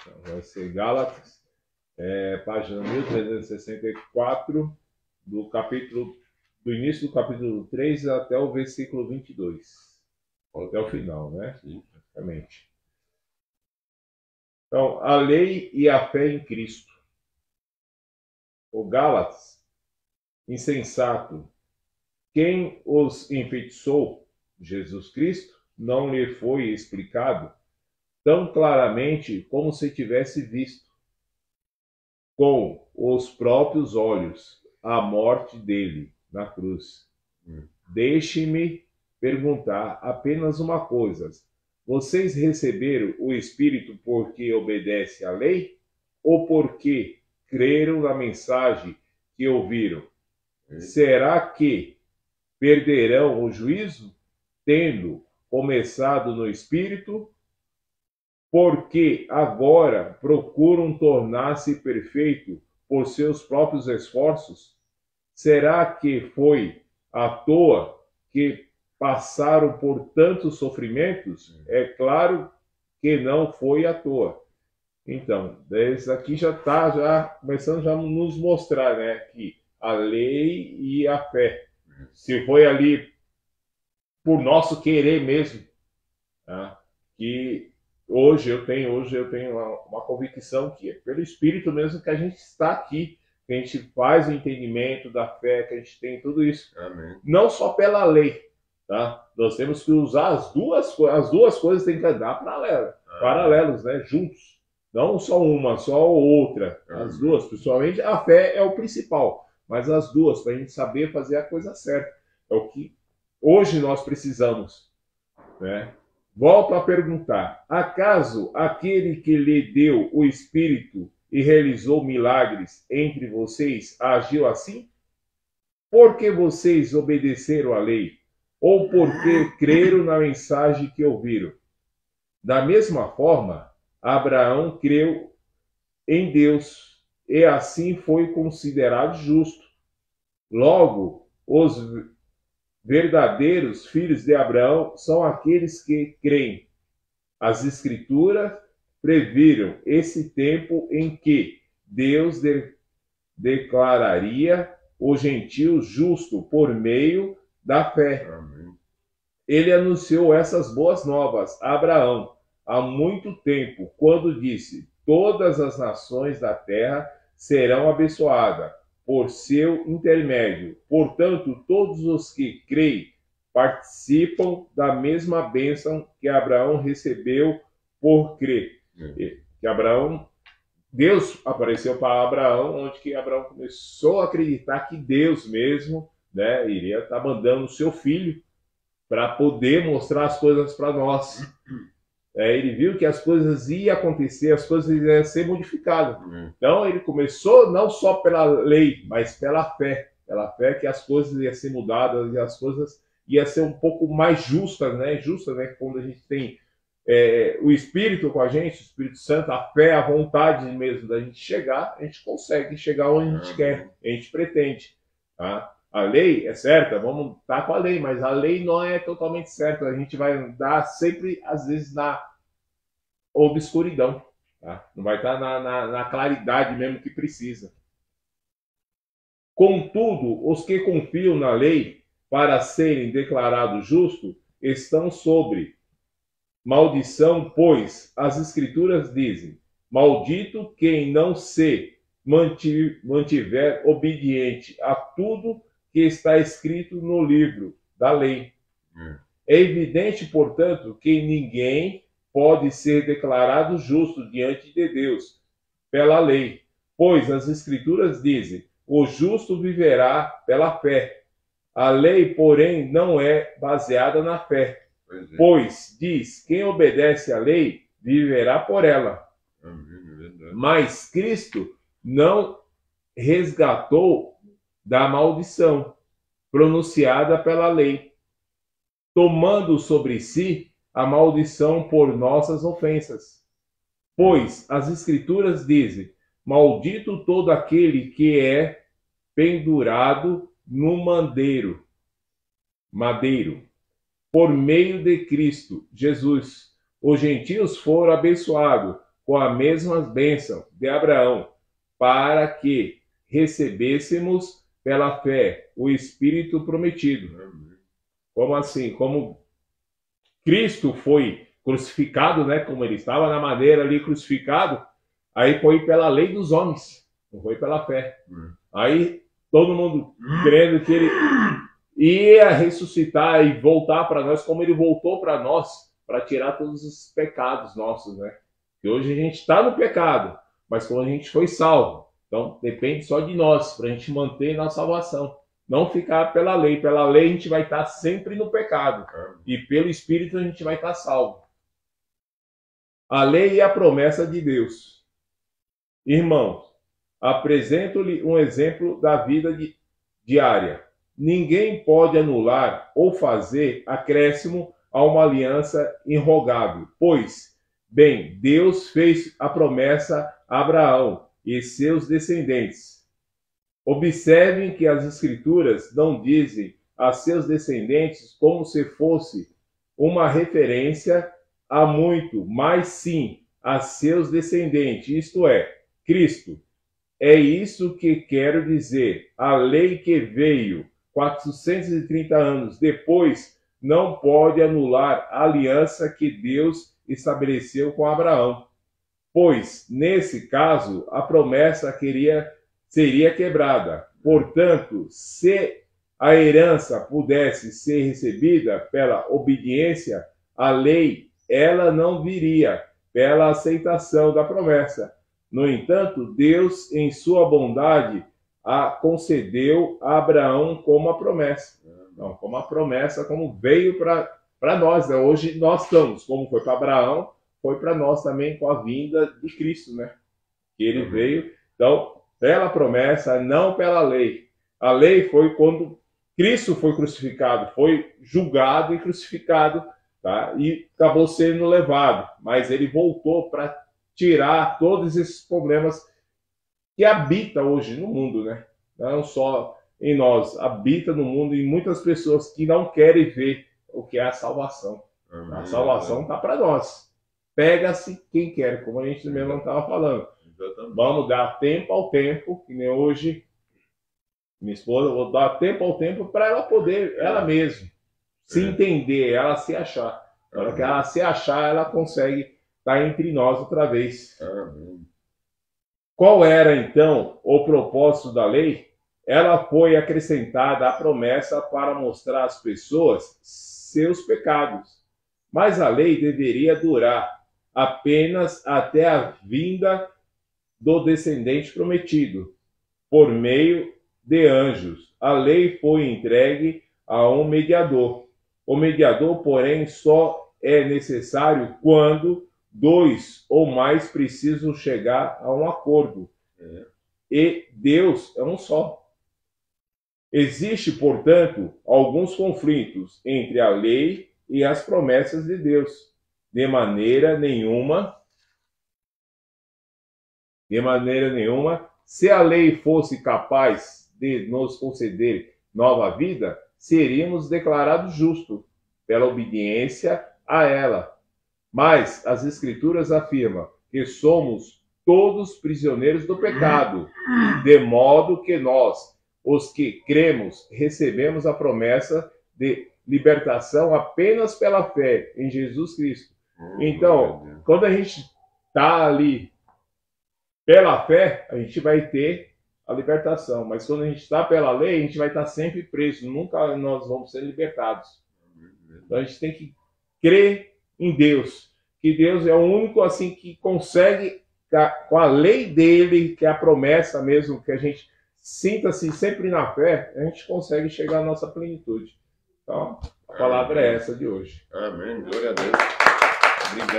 Então, vai ser Gálatas, página 1364, do início do capítulo 3 até o versículo 22. Até o final, né? Sim. Exatamente. Então, a lei e a fé em Cristo. O Gálatas, insensato, quem os enfeitiçou? Jesus Cristo? Não lhe foi explicado tão claramente como se tivesse visto com os próprios olhos a morte dele na cruz. Deixe-me perguntar apenas uma coisa. Vocês receberam o Espírito porque obedece à lei ou porque creram na mensagem que ouviram? Será que perderão o juízo, tendo começado no Espírito? Porque agora procuram tornar-se perfeito por seus próprios esforços? Será que foi à toa que passaram por tantos sofrimentos? É claro que não foi à toa. Então, isso aqui já está começando a nos mostrar, né, que a lei e a fé, se foi ali por nosso querer mesmo, tá? Que hoje eu tenho uma convicção que é pelo Espírito mesmo que a gente está aqui, que a gente faz o entendimento da fé, que a gente tem tudo isso. Amém. Não só pela lei, tá? Nós temos que usar as duas coisas têm que andar paralelos, né? Juntos. Não só uma, só outra. As duas, principalmente a fé é o principal, mas as duas, para a gente saber fazer a coisa certa. É o que hoje nós precisamos, né? Volto a perguntar: acaso aquele que lhe deu o Espírito e realizou milagres entre vocês agiu assim? Porque vocês obedeceram à lei? Ou porque creram na mensagem que ouviram? Da mesma forma, Abraão creu em Deus e assim foi considerado justo. Logo, os verdadeiros filhos de Abraão são aqueles que creem. As Escrituras previram esse tempo em que Deus declararia o gentio justo por meio da fé. Amém. Ele anunciou essas boas novas a Abraão há muito tempo, quando disse: todas as nações da terra serão abençoadas por seu intermédio. Portanto, todos os que creem participam da mesma bênção que Abraão recebeu por crer. Que Deus apareceu para Abraão, onde que Abraão começou a acreditar que Deus mesmo, né, iria estar mandando o seu filho para poder mostrar as coisas para nós. Ele viu que as coisas iam acontecer, as coisas iam ser modificadas. Então ele começou não só pela lei, mas pela fé que as coisas iam ser mudadas e as coisas iam ser um pouco mais justas, né? Justas, né? Quando a gente tem o Espírito com a gente, o Espírito Santo, a fé, a vontade mesmo da gente chegar, a gente consegue chegar onde a gente quer, a gente pretende, tá? A lei é certa, vamos estar com a lei, mas a lei não é totalmente certa. A gente vai andar sempre, às vezes, na obscuridão. Tá? Não vai estar na claridade mesmo que precisa. Contudo, os que confiam na lei para serem declarados justos estão sobre maldição, pois as Escrituras dizem: maldito quem não se mantiver obediente a tudo que está escrito no livro da lei. É evidente, portanto, que ninguém pode ser declarado justo diante de Deus pela lei, pois as Escrituras dizem: o justo viverá pela fé. A lei, porém, não é baseada na fé, pois diz: quem obedece à lei viverá por ela. Mas Cristo não resgatou da maldição pronunciada pela lei, tomando sobre si a maldição por nossas ofensas. Pois as Escrituras dizem: maldito todo aquele que é pendurado no madeiro, por meio de Cristo Jesus. Os gentios foram abençoados com a mesma bênção de Abraão, para que recebêssemos pela fé o Espírito prometido. Como assim? Como Cristo foi crucificado, né? Como ele estava na madeira ali crucificado, aí foi pela lei dos homens, não foi pela fé. Aí todo mundo crendo que ele ia ressuscitar e voltar para nós, como ele voltou para nós, para tirar todos os pecados nossos, né? E hoje a gente está no pecado, mas como a gente foi salvo, então depende só de nós, para a gente manter nossa salvação. Não ficar pela lei. Pela lei a gente vai estar sempre no pecado. E pelo Espírito a gente vai estar salvo. A lei e a promessa de Deus. Irmãos, apresento-lhe um exemplo da vida diária. Ninguém pode anular ou fazer acréscimo a uma aliança irrogável, pois, bem, Deus fez a promessa a Abraão e seus descendentes. Observem que as Escrituras não dizem a seus descendentes como se fosse uma referência a muito, mas sim a seus descendentes, isto é, Cristo. É isso que quero dizer. A lei que veio 430 anos depois não pode anular a aliança que Deus estabeleceu com Abraão, pois, nesse caso, a promessa seria quebrada. Portanto, se a herança pudesse ser recebida pela obediência à lei, ela não viria pela aceitação da promessa. No entanto, Deus, em sua bondade, a concedeu a Abraão como a promessa. Não, como a promessa, como veio para nós, né? Hoje nós estamos, como foi para Abraão, foi para nós também com a vinda de Cristo, né? Que ele veio, então, pela promessa, não pela lei. A lei foi quando Cristo foi crucificado, foi julgado e crucificado, tá? E acabou sendo levado, mas ele voltou para tirar todos esses problemas que habita hoje no mundo, né? Não só em nós, habita no mundo em muitas pessoas que não querem ver o que é a salvação. A salvação está para nós. Pega-se quem quer, como a gente mesmo estava falando. Vamos dar tempo ao tempo, que nem hoje, minha esposa, vou dar tempo ao tempo para ela poder, ela mesma, se entender, ela se achar. Na hora que ela se achar, ela consegue estar entre nós outra vez. Qual era, então, o propósito da lei? Ela foi acrescentada à promessa para mostrar às pessoas seus pecados. Mas a lei deveria durar apenas até a vinda do descendente prometido, por meio de anjos. A lei foi entregue a um mediador. O mediador, porém, só é necessário quando dois ou mais precisam chegar a um acordo. E Deus é um só. Existe, portanto, alguns conflitos entre a lei e as promessas de Deus. De maneira nenhuma, se a lei fosse capaz de nos conceder nova vida, seríamos declarados justos pela obediência a ela. Mas as Escrituras afirmam que somos todos prisioneiros do pecado, de modo que nós, os que cremos, recebemos a promessa de libertação apenas pela fé em Jesus Cristo. Então, quando a gente está ali pela fé, a gente vai ter a libertação. Mas quando a gente está pela lei, a gente vai estar sempre preso. Nunca nós vamos ser libertados. Então a gente tem que crer em Deus. Que Deus é o único assim que consegue, com a lei dele, que é a promessa mesmo, que a gente sinta-se sempre na fé, a gente consegue chegar à nossa plenitude. Então, a palavra é essa de hoje. Amém. Glória a Deus. Obrigado.